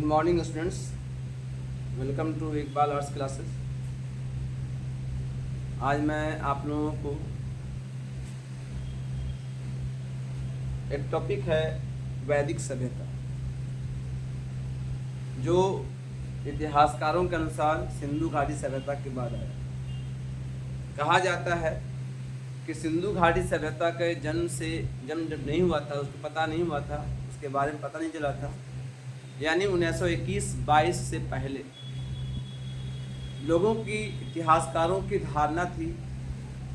Good morning students, welcome to Iqbal Arts Classes. आज मैं आप लोगों को एक टॉपिक है वैदिक सभ्यता, जो इतिहासकारों के अनुसार सिंधु घाटी सभ्यता के बाद आया। कहा जाता है कि सिंधु घाटी सभ्यता के जन्म जब नहीं हुआ था, उसको पता नहीं हुआ था, उसके बारे में पता नहीं चला था, यानी 1921-22 से पहले लोगों की, इतिहासकारों की धारणा थी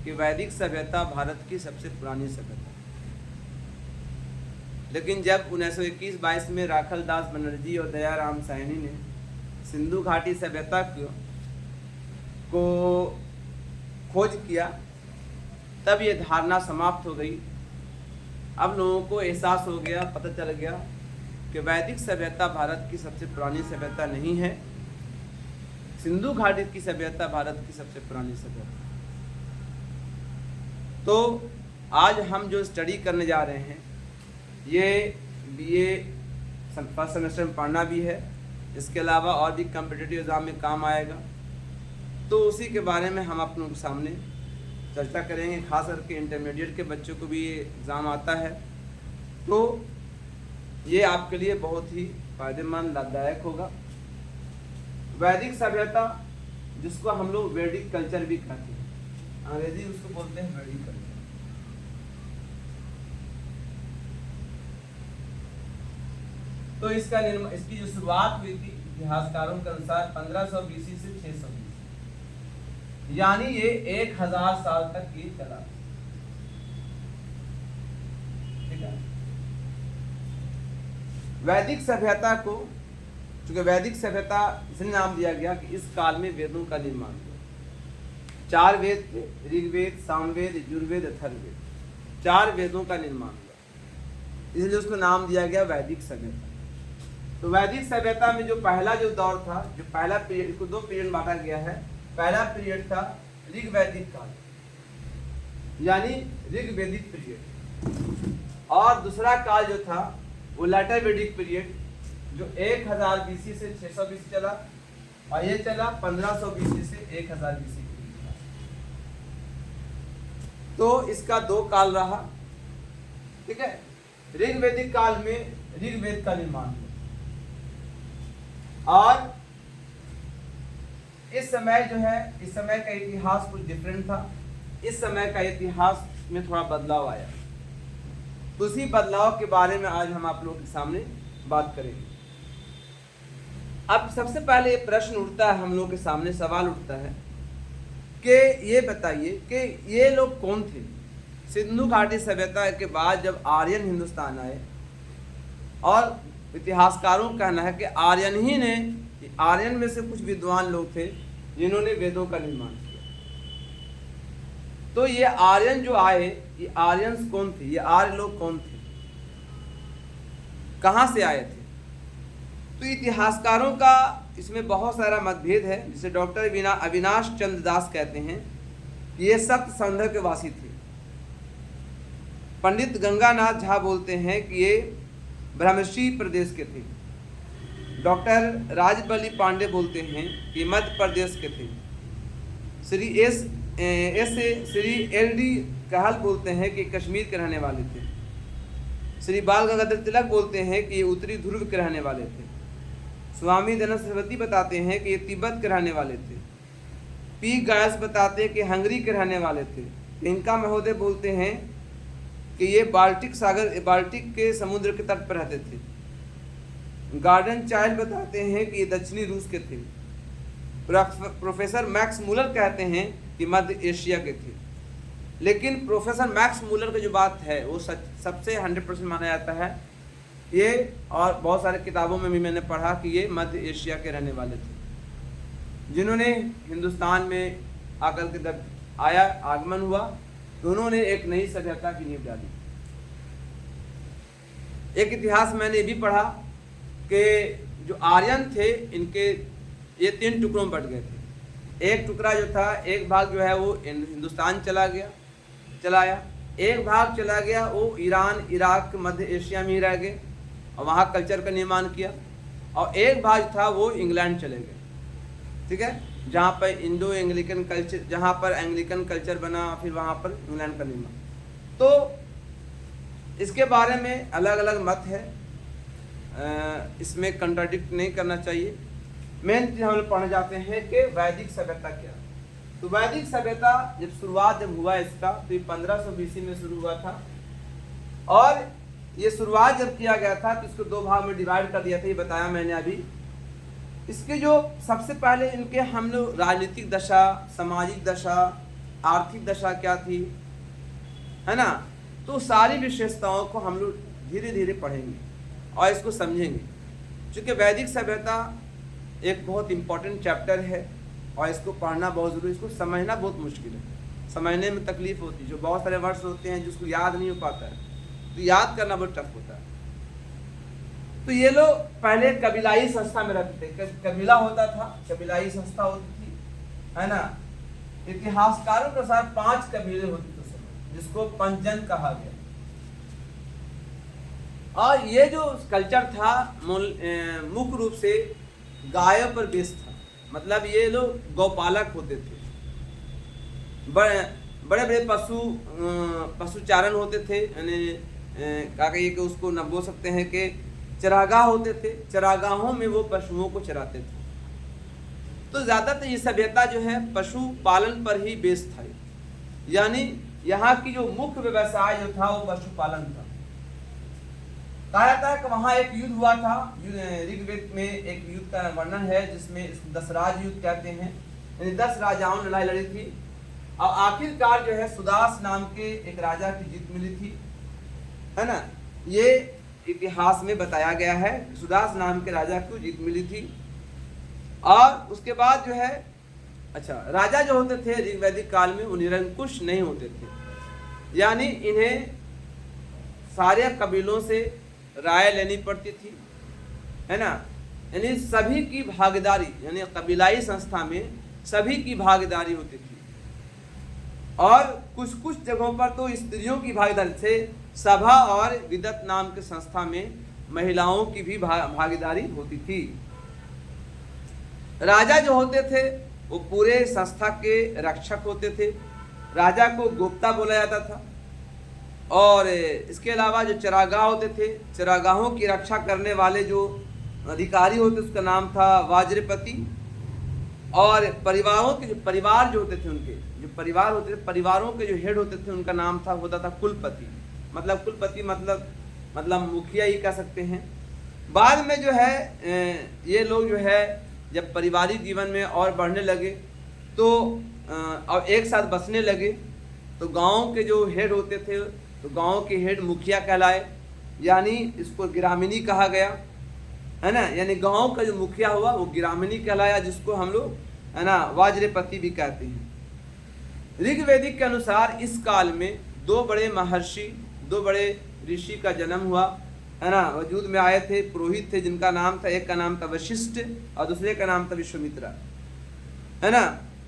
कि वैदिक सभ्यता भारत की सबसे पुरानी सभ्यता। लेकिन जब 1921-22 में राखल दास बनर्जी और दयाराम साहनी ने सिंधु घाटी सभ्यता को खोज किया, तब ये धारणा समाप्त हो गई। अब लोगों को एहसास हो गया, पता चल गया कि वैदिक सभ्यता भारत की सबसे पुरानी सभ्यता नहीं है, सिंधु घाटी की सभ्यता भारत की सबसे पुरानी सभ्यता। तो आज हम जो स्टडी करने जा रहे हैं, ये बीए फर्स्ट सेमेस्टर में पढ़ना भी है, इसके अलावा और भी कॉम्पिटिटिव एग्जाम में काम आएगा। तो उसी के बारे में हम आप लोगों के सामने चर्चा करेंगे। खास करके इंटरमीडिएट के बच्चों को भी ये एग्ज़ाम आता है, तो ये आपके लिए बहुत ही फायदेमंद, लाभदायक होगा। वैदिक सभ्यता, जिसको हम लोग वैदिक कल्चर भी कहते हैं, अंग्रेजी उसको बोलते हैं वैदिक कल्चर। तो इसकी जो शुरुआत हुई थी इतिहासकारों के अनुसार 1500 BC से 600 BC, यानी ये 1000 साल तक ये चला। ठीक है। वैदिक सभ्यता को, चूंकि वैदिक सभ्यता इसलिए नाम दिया गया कि इस काल में वेदों का निर्माण हुआ। 4 वेद थे, ऋग्वेद, सामवेद, यजुर्वेद, अथर्ववेद, 4 वेदों का निर्माण हुआ, इसलिए उसको नाम दिया गया वैदिक सभ्यता। तो वैदिक सभ्यता में जो पहला जो दौर था, जो पहला पीरियड, इसको 2 पीरियड बांटा गया है। पहला पीरियड था ऋग्वैदिक काल, यानी ऋग्वैदिक पीरियड, और दूसरा काल जो था वो लेटर वैदिक पीरियड, जो 1000 BC से 600 BC चला, और ये चला 1500 BC से 1000 BC। तो इसका 2 काल रहा। ठीक है। ऋग्वैदिक काल में ऋग्वेद का निर्माण हुआ, और इस समय जो है, इस समय का इतिहास कुछ डिफरेंट था। इस समय का इतिहास में थोड़ा बदलाव आया। उसी बदलाव के बारे में आज हम आप लोगों के सामने बात करेंगे। अब सबसे पहले ये प्रश्न उठता है, हम लोगों के सामने सवाल उठता है कि ये बताइए कि ये लोग कौन थे। सिंधु घाटी सभ्यता के बाद जब आर्यन हिंदुस्तान आए, और इतिहासकारों का कहना है कि आर्यन में से कुछ विद्वान लोग थे जिन्होंने वेदों का निर्माण किया। तो ये आर्यन जो आए, ये आर्यंस कौन थे, ये आर्य लोग कौन थे, कहाँ से आए थे? तो इतिहासकारों का इसमें बहुत सारा मतभेद है, जिसे डॉक्टर अविनाश चंद्र दास कहते हैं कि ये सप्त संधर के वासी थे। पंडित गंगानाथ झा बोलते हैं कि ये ब्रह्मश्री प्रदेश के थे। डॉक्टर राजबली पांडे बोलते हैं कि मध्य प्रदेश के थे। श्री एल.डी. कहल बोलते हैं कि कश्मीर के रहने वाले थे। श्री बाल गंगाधर तिलक बोलते हैं कि ये उत्तरी ध्रुव के रहने वाले थे। स्वामी दयानंद सरस्वती बताते हैं कि ये तिब्बत के रहने वाले थे। पी. गायस बताते हैं कि हंगरी के रहने वाले थे। इनका महोदय बोलते हैं कि ये बाल्टिक के समुद्र के तट पर रहते थे। गार्डन चाइल्ड बताते हैं कि ये दक्षिणी रूस के थे। प्रोफेसर मैक्स मूलर कहते हैं कि मध्य एशिया के थे। लेकिन प्रोफेसर मैक्स मूलर की जो बात है वो सबसे 100% माना जाता है ये, और बहुत सारे किताबों में भी मैंने पढ़ा कि ये मध्य एशिया के रहने वाले थे, जिन्होंने हिंदुस्तान में आकर के जब आगमन हुआ तो उन्होंने एक नई सभ्यता की नींव डाली। एक इतिहास मैंने ये भी पढ़ा कि जो आर्यन थे, इनके ये 3 टुकड़ों में बट गए थे। एक टुकड़ा जो था, एक भाग जो है वो हिंदुस्तान चला आया, एक भाग चला गया वो ईरान, इराक, मध्य एशिया में ही रह गए और वहाँ कल्चर का निर्माण किया। और एक भाग था वो इंग्लैंड चले गए, ठीक है, जहाँ पर इंडो एंग्लिकन कल्चर, जहाँ पर एंग्लिकन कल्चर बना, फिर वहाँ पर इंग्लैंड का निर्माण। तो इसके बारे में अलग अलग मत है, इसमें कंट्राडिक्ट नहीं करना चाहिए। मेन चीज़ हम लोग पढ़ने जाते हैं कि वैदिक सभ्यता क्या। तो वैदिक सभ्यता जब हुआ इसका, तो ये 1500 BC में शुरू हुआ था, और ये शुरुआत जब किया गया था तो इसको दो भाग में डिवाइड कर दिया था, ये बताया मैंने अभी। इसके जो सबसे पहले इनके हम लोग राजनीतिक दशा, सामाजिक दशा, आर्थिक दशा क्या थी, है ना, तो सारी विशेषताओं को हम लोग धीरे धीरे पढ़ेंगे और इसको समझेंगे। चूँकि वैदिक सभ्यता एक बहुत इम्पोर्टेंट चैप्टर है और इसको पढ़ना बहुत ज़रूरी, इसको समझना बहुत मुश्किल है, समझने में तकलीफ होती है, जो बहुत सारे वर्ड्स होते हैं जिसको याद नहीं हो पाता है, तो याद करना बहुत टफ होता है। तो ये लोग पहले कबीलाई संस्था में रहते थे, कबीला होता था, कबीलाई संस्था होती थी, है ना। इतिहासकारों के अनुसार 5 कबीले होते थे, जिसको पंचजन कहा गया। और ये जो कल्चर था मुख्य रूप से गायों पर बेस्ड था, मतलब ये लोग गौपालक होते थे, बड़े बड़े पशुचारण होते थे, यानी क्या कहिए कि उसको न बोल सकते हैं कि चरागाह होते थे, चरागाहों में वो पशुओं को चराते थे। तो ज़्यादातर ये सभ्यता जो है पशु पालन पर ही बेस्ड था, यानी यहाँ की जो मुख्य व्यवसाय जो था वो पशुपालन था। कहा जाता है कि वहाँ एक युद्ध हुआ था, ऋग्वेद में एक युद्ध का वर्णन है जिसमें 10 राज युद्ध कहते हैं, यानी 10 राजाओं ने लड़ाई लड़ी थी, और आखिरकार जो है सुदास नाम के एक राजा की जीत मिली थी, है ना। ये इतिहास में बताया गया है, सुदास नाम के राजा को जीत मिली थी। और उसके बाद जो है, अच्छा, राजा जो होते थे ऋग्वैदिक काल में वो निरंकुश नहीं होते थे, यानी इन्हें सारे कबीलों से राय लेनी पड़ती थी, है ना, यानी सभी की भागीदारी, यानी कबीलाई संस्था में सभी की भागीदारी होती थी। और कुछ कुछ जगहों पर तो स्त्रियों की भागीदारी से सभा और विदत नाम के संस्था में महिलाओं की भी भागीदारी होती थी। राजा जो होते थे वो पूरे संस्था के रक्षक होते थे, राजा को गोप्ता बोला जाता था। और इसके अलावा जो चरागाह होते थे, चरागाहों की रक्षा करने वाले जो अधिकारी होते उसका नाम था वाज्रपति। और परिवारों के जो परिवार जो होते थे, उनके जो परिवार होते थे, परिवारों के जो हेड होते थे उनका नाम होता था कुलपति। मतलब कुलपति मतलब मुखिया ही कह सकते हैं। बाद में जो है ये लोग जो है जब पारिवारिक जीवन में और बढ़ने लगे तो और एक साथ बसने लगे, तो गांव के जो हेड होते थे तो गांव के हेड मुखिया कहलाए, यानी इसको ग्रामीणी कहा गया, है ना। यानी गांव का जो मुखिया हुआ वो ग्रामीणी कहलाया, जिसको हम लोग, है ना, वाज्रपति भी कहते हैं। ऋग्वेदिक के अनुसार इस काल में 2 बड़े महर्षि, 2 बड़े ऋषि का जन्म हुआ, है ना, वजूद में आए थे। पुरोहित थे जिनका नाम था, एक का नाम था वशिष्ठ और दूसरे का नाम था विश्वामित्र, है ना।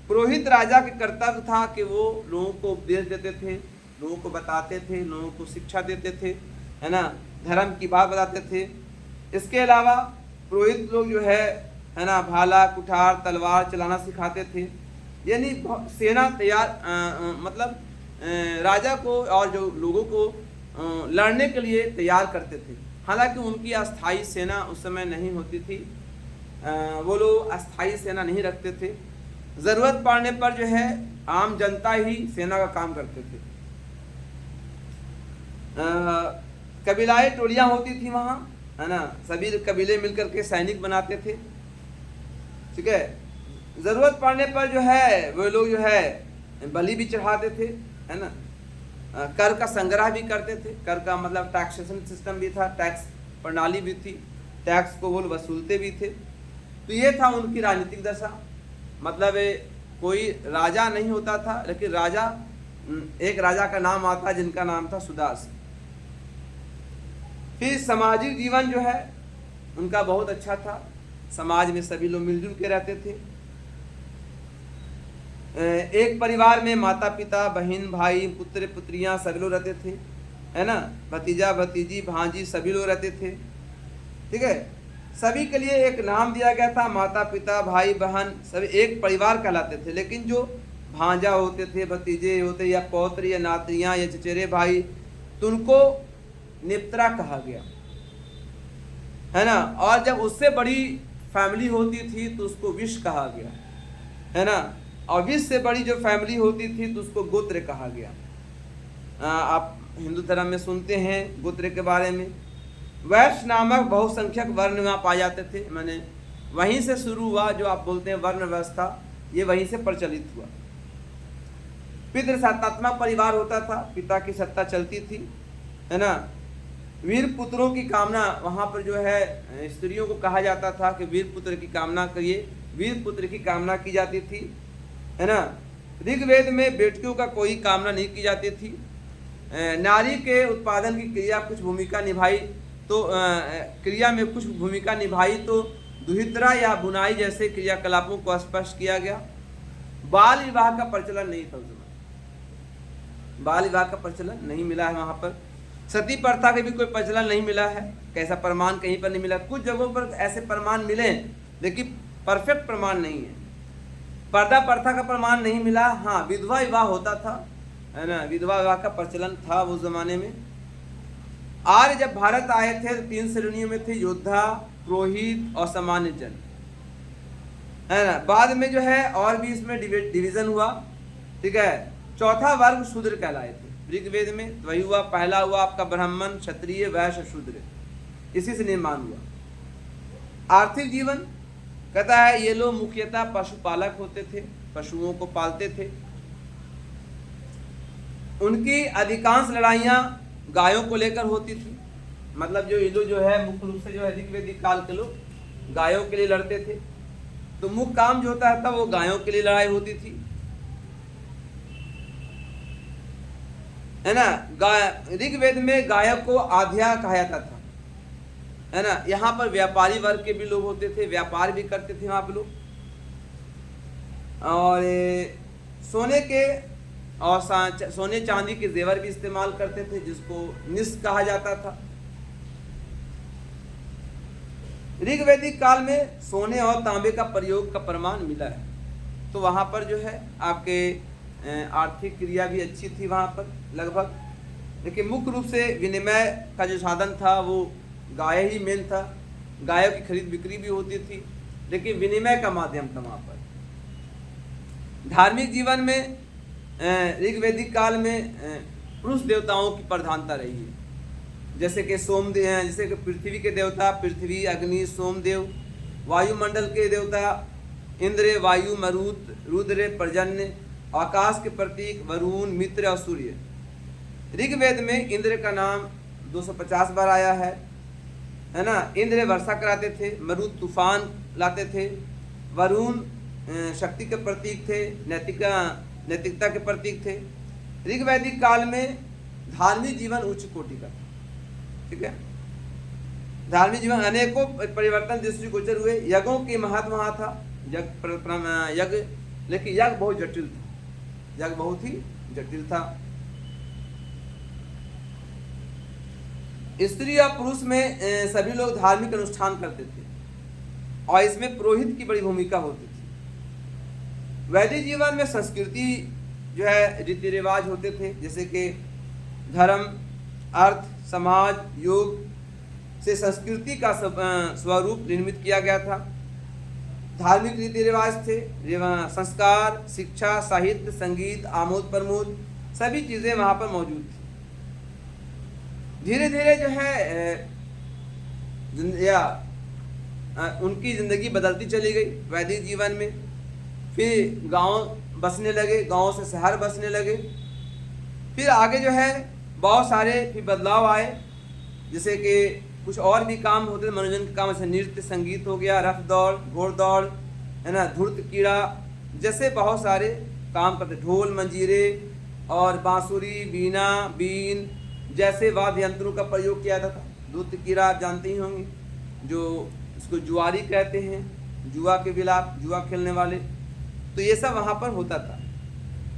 पुरोहित राजा के कर्तव्य था कि वो लोगों को उपदेश देते थे, लोगों को बताते थे, लोगों को शिक्षा देते थे, है ना, धर्म की बात बताते थे। इसके अलावा पुरोहित लोग जो है ना, भाला कुठार तलवार चलाना सिखाते थे, यानी सेना तैयार, मतलब राजा को और जो लोगों को लड़ने के लिए तैयार करते थे। हालांकि उनकी अस्थाई सेना उस समय नहीं होती थी, वो लोग अस्थाई सेना नहीं रखते थे। ज़रूरत पड़ने पर जो है आम जनता ही सेना का काम करते थे। कबीलाई टोलियाँ होती थी वहाँ, है ना, सभी कबीले मिलकर के सैनिक बनाते थे, ठीक है। ज़रूरत पड़ने पर जो है वो लोग जो है बलि भी चढ़ाते थे, है ना। कर का संग्रह भी करते थे, कर का मतलब टैक्सेशन सिस्टम भी था, टैक्स प्रणाली भी थी, टैक्स को वो वसूलते भी थे। तो ये था उनकी राजनीतिक दशा, मतलब कोई राजा नहीं होता था, लेकिन राजा, एक राजा का नाम आता जिनका नाम था सुदास। फिर सामाजिक जीवन जो है उनका बहुत अच्छा था, समाज में सभी लोग मिलजुल के रहते थे। एक परिवार में माता पिता बहन भाई पुत्र पुत्रियां सभी लोग रहते थे, है ना, भतीजा भतीजी भांजी सभी लोग रहते थे, ठीक है। सभी के लिए एक नाम दिया गया था, माता पिता भाई बहन सभी एक परिवार कहलाते थे। लेकिन जो भांजा होते थे, भतीजे होते या पौत्र या नातियाँ या चचेरे भाई, तो उनको निपत्रा कहा गया, है ना। और जब उससे बड़ी फैमिली होती थी तो उसको विष कहा गया, है ना। और विष से बड़ी जो फैमिली होती थी तो उसको गोत्र कहा गया। आप हिंदू धर्म में सुनते हैं गोत्र के बारे में। वैश्य नामक बहुसंख्यक वर्ण वहाँ पाए जाते थे, मैंने वहीं से शुरू हुआ। जो आप बोलते हैं वर्ण व्यवस्था, ये वहीं से प्रचलित हुआ। पितृसत्तात्मक परिवार होता था, पिता की सत्ता चलती थी, है ना। वीर पुत्रों की कामना, वहाँ पर जो है स्त्रियों को कहा जाता था कि वीर पुत्र की कामना करिए, वीर पुत्र की कामना की जाती थी, है ना। ऋग्वेद में बेटियों का कोई कामना नहीं की जाती थी। नारी के उत्पादन की क्रिया कुछ भूमिका निभाई तो क्रिया में कुछ भूमिका निभाई तो दुहित्रा या बुनाई जैसे क्रियाकलापों को स्पष्ट किया गया। बाल विवाह का प्रचलन नहीं था उस समय, बाल विवाह का प्रचलन नहीं मिला है वहाँ पर। सती प्रथा के भी कोई प्रचलन नहीं मिला है, कैसा प्रमाण कहीं पर नहीं मिला। कुछ जगहों पर ऐसे प्रमाण मिले लेकिन परफेक्ट प्रमाण नहीं है। पर्दा प्रथा का प्रमाण नहीं मिला। हाँ, विधवा विवाह होता था, है ना, विधवा विवाह का प्रचलन था उस जमाने में। आर्य जब भारत आए थे तो 3 श्रेणियों में थे, योद्धा, पुरोहित और सामान्य जन, है ना। बाद में जो है और भी इसमें डिवीजन हुआ, ठीक है। चौथा वर्ग शूद्र कहलाए थे ऋग्वेद में, तो वही हुआ। पहला हुआ आपका ब्राह्मण, क्षत्रिय, वैश्य, शूद्र, इसी से निर्माण हुआ। आर्थिक जीवन कहता है ये लोग मुख्यतः पशुपालक होते थे, पशुओं को पालते थे। उनकी अधिकांश लड़ाइयाँ गायों को लेकर होती थी। मतलब जो ये लोग जो है मुख्य रूप से जो है ऋग्वेदिक काल के लोग गायों के लिए लड़ते थे। तो मुख्य काम जो होता था वो गायों के लिए लड़ाई होती थी, है ना। ऋग्वेद में गायों को आध्या कहा जाता था, है ना। यहाँ पर व्यापारी वर्ग के भी लोग होते थे, व्यापार भी करते थे वहाँ पे लोग। और सोने के और सोने चांदी के जेवर भी इस्तेमाल करते थे, जिसको निस कहा जाता था। ऋग्वैदिक काल में सोने और तांबे का प्रयोग का प्रमाण मिला है। तो वहाँ पर जो है आपके आर्थिक क्रिया भी अच्छी थी वहाँ पर लगभग। लेकिन मुख्य रूप से विनिमय का जो साधन था वो गाय ही मेन था। गायों की खरीद बिक्री भी होती थी, लेकिन विनिमय का माध्यम था वहाँ पर। धार्मिक जीवन में ऋग्वैदिक काल में पुरुष देवताओं की प्रधानता रही है। जैसे कि सोमदेव, जैसे कि पृथ्वी के देवता पृथ्वी, अग्नि, सोमदेव। वायुमंडल के देवता इंद्र, वायु, मरुत, रुद्र, पर्जन्य। आकाश के प्रतीक वरुण, मित्र और सूर्य। ऋग्वेद में इंद्र का नाम 250 बार आया है ना। इंद्र वर्षा कराते थे, मरुत तूफान लाते थे, वरुण शक्ति के प्रतीक थे, नैतिकता के प्रतीक थे। ऋग्वैदिक काल में धार्मिक जीवन उच्च कोटि का था, ठीक है। धार्मिक जीवन अनेकों परिवर्तन दृष्टिगोचर हुए। यज्ञों के महत्व वहाँ था, यज्ञ, लेकिन यज्ञ बहुत जटिल था, यज्ञ बहुत ही जटिल था। स्त्री और पुरुष में सभी लोग धार्मिक अनुष्ठान करते थे और इसमें पुरोहित की बड़ी भूमिका होती थी। वैदिक जीवन में संस्कृति जो है रीति रिवाज होते थे, जैसे कि धर्म, अर्थ, समाज, योग से संस्कृति का स्वरूप निर्मित किया गया था। धार्मिक रीति रिवाज थे, संस्कार, शिक्षा, साहित्य, संगीत, आमोद प्रमोद, सभी चीज़ें वहाँ पर मौजूद थी। धीरे धीरे जो है उनकी ज़िंदगी बदलती चली गई वैदिक जीवन में। फिर गांव बसने लगे, गांव से शहर बसने लगे। फिर आगे जो है बहुत सारे फिर बदलाव आए, जैसे कि कुछ और भी काम होते थे, मनोरंजन के काम, जैसे नृत्य, संगीत हो गया, रथ दौड़, घोड़दौड़, है ना, धूर्त कीड़ा, जैसे बहुत सारे काम करते। ढोल, मंजीरे और बांसुरी, बीना, बीन जैसे वाद्य यंत्रों का प्रयोग किया जाता था। धूर्त कीड़ा आप जानते ही होंगे, जो इसको जुआरी कहते हैं, जुआ के बिलाप, जुआ खेलने वाले। तो ये सब वहाँ पर होता था।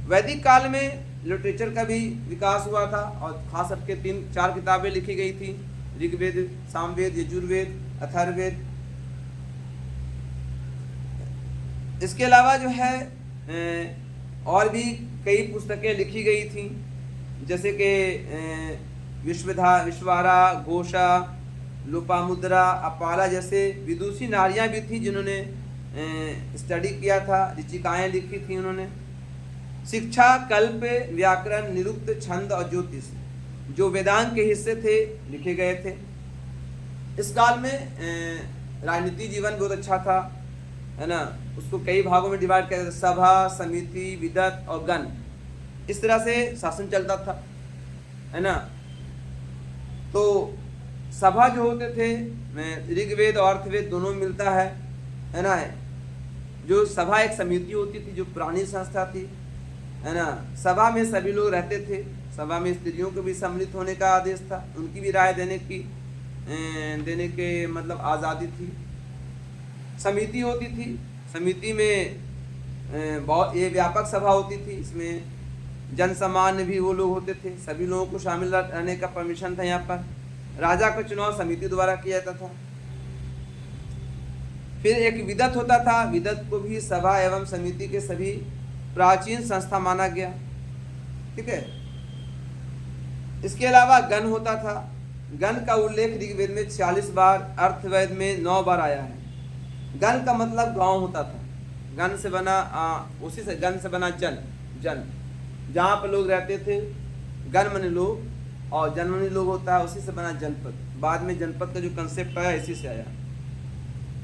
वैदिक काल में लिटरेचर का भी विकास हुआ था और खास करके 3-4 किताबें लिखी गई थी, ऋग्वेद, सामवेद, यजुर्वेद, अथर्ववेद, इसके अलावा जो है और भी कई पुस्तकें लिखी गई थी, जैसे कि विश्वारा, घोषा, लोपामुद्रा, अपाला जैसे विदुषी नारियां भी थी जिन्होंने स्टडी किया था, ऋचिकाएँ लिखी थी उन्होंने। शिक्षा, कल्प, व्याकरण, निरुक्त, छंद और ज्योतिष जो वेदांत के हिस्से थे लिखे गए थे। इस काल में राजनीति जीवन बहुत अच्छा था, है ना। उसको कई भागों में डिवाइड किया जाता, सभा, समिति, विदत और गण, इस तरह से शासन चलता था, है ना। तो सभा जो होते थे, ऋग्वेद और अर्थवेद दोनों मिलता है ना। जो सभा एक समिति होती थी जो पुरानी संस्था थी, है ना। सभा में सभी लोग रहते थे, सभा में स्त्रियों को भी सम्मिलित होने का आदेश था, उनकी भी राय देने के मतलब आज़ादी थी। समिति होती थी, समिति में बहुत ये व्यापक सभा होती थी, इसमें जन सामान्य भी वो लोग होते थे, सभी लोगों को शामिल रहने का परमिशन था। यहाँ पर राजा का चुनाव समिति द्वारा किया जाता था। फिर एक विदत होता था, विदत को भी सभा एवं समिति के सभी प्राचीन संस्था माना गया, ठीक है। इसके अलावा गण होता था। गण का उल्लेख ऋग्वेद में 46 बार, अर्थवेद में 9 बार आया है। गण का मतलब गांव होता था, गण से बना उसी से गण से बना जन, जहाँ पर लोग रहते थे, गण माने लोग, और जन माने लोग होता है, उसी से बना जनपद। बाद में जनपद का जो कंसेप्ट आया इसी से आया।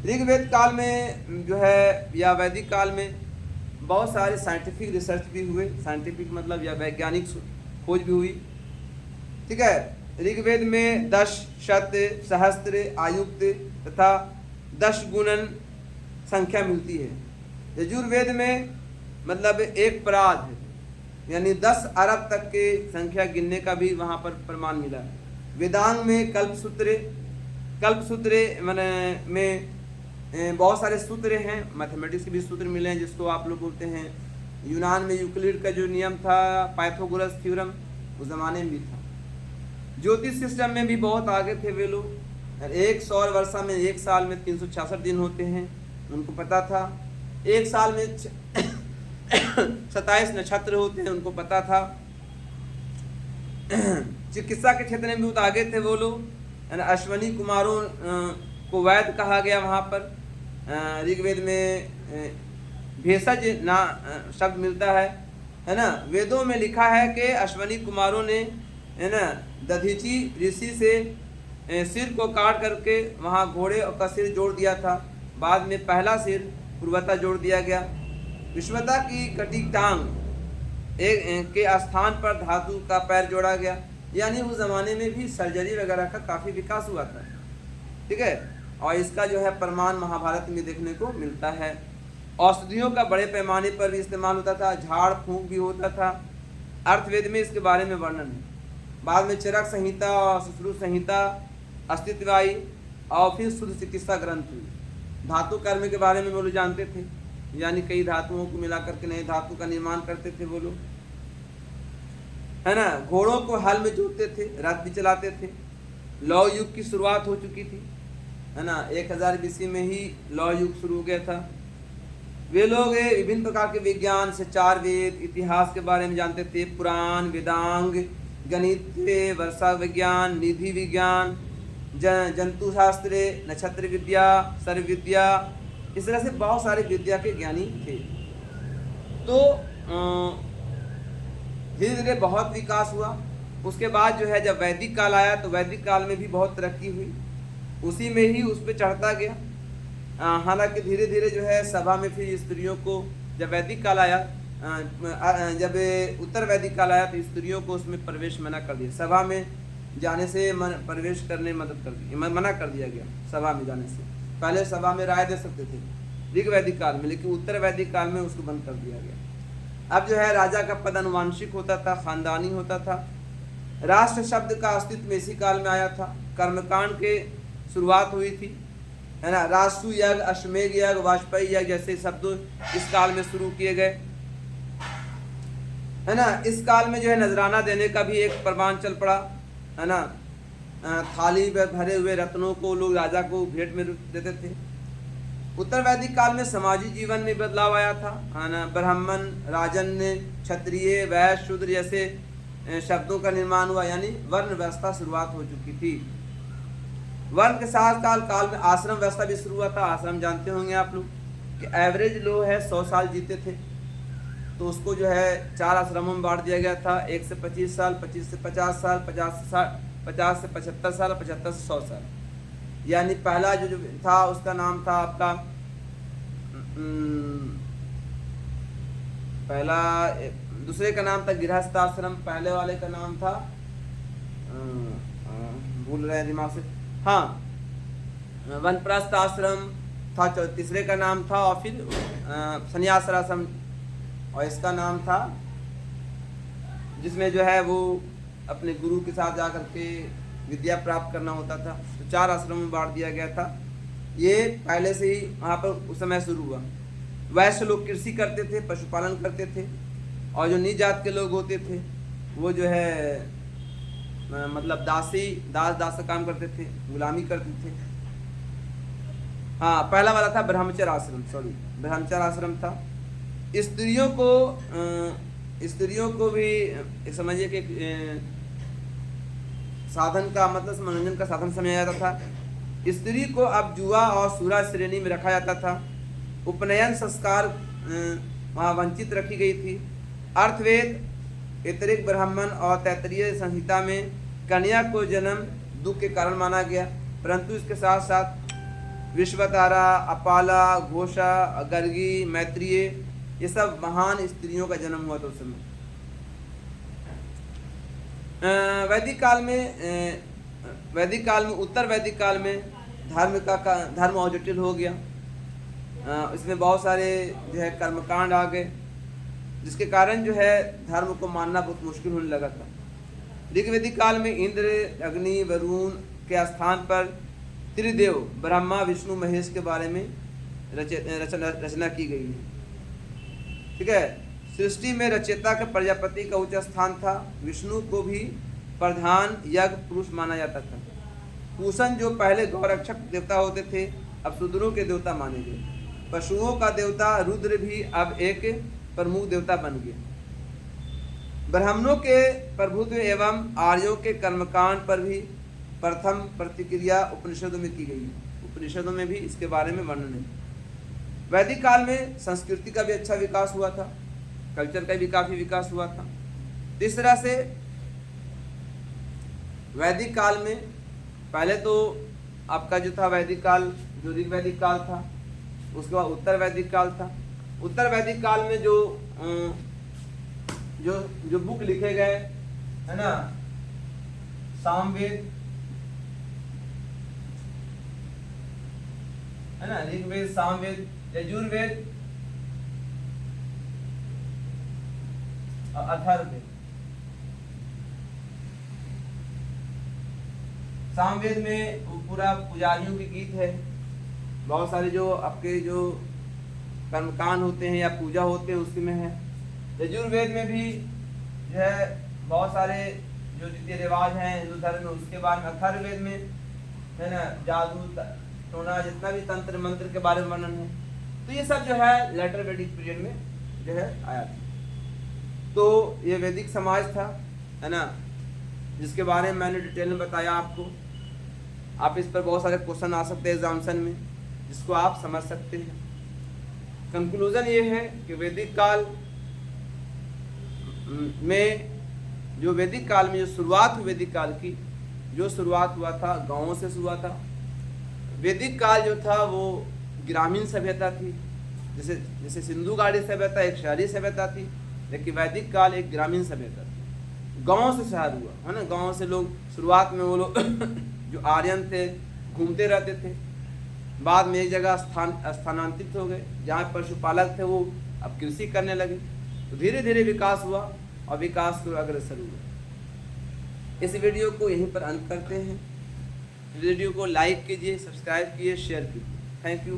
ऋग्वेद काल में जो है या वैदिक काल में बहुत सारे साइंटिफिक रिसर्च भी हुए, साइंटिफिक मतलब या वैज्ञानिक खोज भी हुई, ठीक है। ऋग्वेद में 10, शत, सहस्त्र, आयुक्त तथा 10 गुणन संख्या मिलती है। यजुर्वेद में मतलब एक पराध यानी 10 अरब तक के संख्या गिनने का भी वहाँ पर प्रमाण मिला। वेदांग में कल्पसूत्र में बहुत सारे सूत्र हैं, मैथमेटिक्स के भी सूत्र मिले हैं जिसको आप लोग बोलते हैं। यूनान में यूक्लिड का जो नियम था, पाइथागोरस थ्योरम, उस जमाने में भी था। ज्योतिष सिस्टम में भी बहुत आगे थे वे लोग। एक सौर वर्षा में एक साल में 366 दिन होते हैं, उनको पता था। एक साल में 27 नक्षत्र होते हैं, उनको पता था। चिकित्सा के क्षेत्र में भी बहुत आगे थे वो लोग। अश्वनी कुमारों को वैद्य कहा गया वहाँ पर। ऋग्वेद में भेषज ना शब्द मिलता है ना। वेदों में लिखा है कि अश्वनी कुमारों ने, है ना, दधीची ऋषि से सिर को काट करके वहाँ घोड़े का सिर जोड़ दिया था। बाद में पहला सिर पूर्वता जोड़ दिया गया। विश्वता की कटी टांग के स्थान पर धातु का पैर जोड़ा गया। यानी उस जमाने में भी सर्जरी वगैरह का काफ़ी विकास हुआ था, ठीक है। और इसका जो है प्रमाण महाभारत में देखने को मिलता है। औषधियों का बड़े पैमाने पर भी इस्तेमाल होता था, झाड़ फूंक भी होता था। अर्थवेद में इसके बारे में वर्णन है। बाद में चरक संहिता और सुश्रुत संहिता अस्तित्व आई और फिर शुद्ध चिकित्सा ग्रंथ हुई। धातु कर्म के बारे में वो लोग जानते थे, यानी कई धातुओं को मिला करके नए धातु का निर्माण करते थे वो लोग, है ना। घोड़ों को हल में जोतते थे, रथ भी चलाते थे। लौह युग की शुरुआत हो चुकी थी, है ना। 1000 BC में ही लौह युग शुरू हो गया था। वे लोग विभिन्न प्रकार के विज्ञान से 4 वेद, इतिहास के बारे में जानते थे, पुराण, वेदांग, गणित, वर्षा विज्ञान, निधि विज्ञान, जंतु शास्त्र, नक्षत्र विद्या, सर्व विद्या, इस तरह से बहुत सारे विद्या के ज्ञानी थे। तो धीरे धीरे बहुत विकास हुआ। उसके बाद जो है जब वैदिक काल आया तो वैदिक काल में भी बहुत तरक्की हुई, उसी में ही उस पर चढ़ता गया। हालांकि धीरे धीरे जो है सभा में फिर स्त्रियों को, जब वैदिक काल आया, जब उत्तर वैदिक काल आया तो स्त्रियों को उसमें प्रवेश मना कर दिया। सभा में जाने से प्रवेश करने मना कर दिया गया सभा में जाने से। पहले सभा में राय दे सकते थे ऋग वैदिक काल में, लेकिन उत्तर वैदिक काल में उसको बंद कर दिया गया। अब जो है राजा का पद अनुवांशिक होता था, खानदानी होता था। राष्ट्र शब्द का अस्तित्व इसी काल में आया था। कर्मकांड के शुरुआत हुई थी, है ना। राजसु यज्ञ, अश्वमेध यज्ञ, वाजपेयी यज्ञ जैसे शब्द इस काल में शुरू किए गए, है ना। इस काल में जो है नजराना देने का भी एक प्रमाण चल पड़ा, है ना। थाली में भरे हुए रत्नों को लोग राजा को भेंट में देते थे। उत्तर वैदिक काल में सामाजिक जीवन में बदलाव आया था, है ना। ब्राह्मण, राजन्य, क्षत्रिय, वैश्य, शूद्र जैसे शब्दों का निर्माण हुआ, यानी वर्ण व्यवस्था शुरुआत हो चुकी थी। वर्ण के साथ काल में आश्रम व्यवस्था भी शुरू हुआ था। आश्रम जानते होंगे आप लोग कि एवरेज लोग है 100 साल जीते थे, तो उसको जो है 4 आश्रमों में बांट दिया गया था। 1 से 25 साल, 25 से 50 साल, 50 से 75 साल, 75 से 100 साल। यानी पहला जो था उसका नाम था आपका पहला, दूसरे का नाम था गृहस्थ आश्रम, पहले वाले का नाम था भूल रहे हैं दिमाग से, हाँ, वनप्रस्थ आश्रम था। तीसरे का नाम था, और फिर संन्यासाश्रम, और इसका नाम था जिसमें जो है वो अपने गुरु के साथ जा करके विद्या प्राप्त करना होता था। तो 4 आश्रमों में बांट दिया गया था। ये पहले से ही वहाँ पर उस समय शुरू हुआ। वैश्य लोग कृषि करते थे, पशुपालन करते थे, और जो नीच जात के लोग होते थे वो जो है मतलब दास का काम करते थे, गुलामी करते थे। हाँ, पहला वाला था ब्रह्मचर्य आश्रम, ब्रह्मचर्य आश्रम था। स्त्रियों को भी समझिए कि साधन का मतलब मनोरंजन का साधन समझा जाता था। स्त्री को अब जुआ और सूरा श्रेणी में रखा जाता था। उपनयन संस्कार वहाँ वंचित रखी गई थी। अर्थवेद, ऐतरेय ब्राह्मण और तैत्तिरीय संहिता में कन्या को जन्म दुख के कारण माना गया, परंतु इसके साथ साथ विश्वतारा, अपाला, घोषा, गर्गी, मैत्रेय, ये सब महान स्त्रियों का जन्म हुआ था उस समय। वैदिक काल में उत्तर वैदिक काल में धर्म और जटिल हो गया। इसमें बहुत सारे जो है कर्मकांड आ गए, जिसके कारण जो है धर्म को मानना बहुत मुश्किल होने लगा था। ऋग्वैदिक काल में इंद्र, अग्नि, वरुण के स्थान पर त्रिदेव ब्रह्मा, विष्णु, महेश के बारे में रचना की गई है। ठीक है। सृष्टि में रचयिता के प्रजापति का उच्च स्थान था। विष्णु को भी प्रधान यज्ञ पुरुष माना जाता था। पूषण जो पहले गौरक्षक देवता होते थे, अब शूद्रों के देवता माने गए। पशुओं का देवता रुद्र भी अब एक प्रमुख देवता बन गया। ब्राह्मणों के प्रभुत्व एवं आर्यों के कर्मकांड पर भी प्रथम प्रतिक्रिया उपनिषदों में की गई है। उपनिषदों में भी इसके बारे में वर्णन है। वैदिक काल में संस्कृति का भी अच्छा विकास हुआ था, कल्चर का भी काफी विकास हुआ था। इस तरह से वैदिक काल में पहले तो आपका जो था वैदिक काल, जो ऋग्वैदिक काल था, उसके बाद उत्तर वैदिक काल था। उत्तर वैदिक काल में जो बुक लिखे गए है ना, सामवेद है ना, ऋग्वेद, सामवेद, यजुर्वेद और अथर्ववेद। सामवेद में पूरा पुजारियों के गीत है, बहुत सारे जो आपके जो कर्मकांड होते हैं या पूजा होते हैं उसमें है। यजुर्वेद में भी जो है बहुत सारे जो रीति रिवाज हैं हिंदू धर्म में उसके बारे में। अथर्ववेद में है ना जादू टोना जितना भी तंत्र मंत्र के बारे में वर्णन है। तो ये सब जो है लेटर वैदिक पीरियड में जो है आया था। तो ये वैदिक समाज था, है ना, जिसके बारे में मैंने डिटेल में बताया आपको। आप इस पर बहुत सारे क्वेश्चन आ सकते हैं एग्जामिनेशन में, जिसको आप समझ सकते हैं। कंक्लूजन ये है कि वैदिक काल में जो शुरुआत हुई वैदिक काल की, जो शुरुआत हुआ था गांवों से शुरुआत था। वैदिक काल जो था वो ग्रामीण सभ्यता थी, जैसे सिंधु घाटी सभ्यता एक शहरी सभ्यता थी, लेकिन वैदिक काल एक ग्रामीण सभ्यता थी। गांव से शहर हुआ, है ना। गांव से लोग शुरुआत में वो लोग जो आर्यन थे घूमते रहते थे, बाद में एक जगह स्थानांतरित हो गए। जहाँ पशुपालक थे वो अब कृषि करने लगे। तो धीरे धीरे विकास हुआ और विकास को अग्रसर हुआ। इस वीडियो को यहीं पर अंत करते हैं। वीडियो को लाइक कीजिए, सब्सक्राइब कीजिए, शेयर कीजिए। Thank you.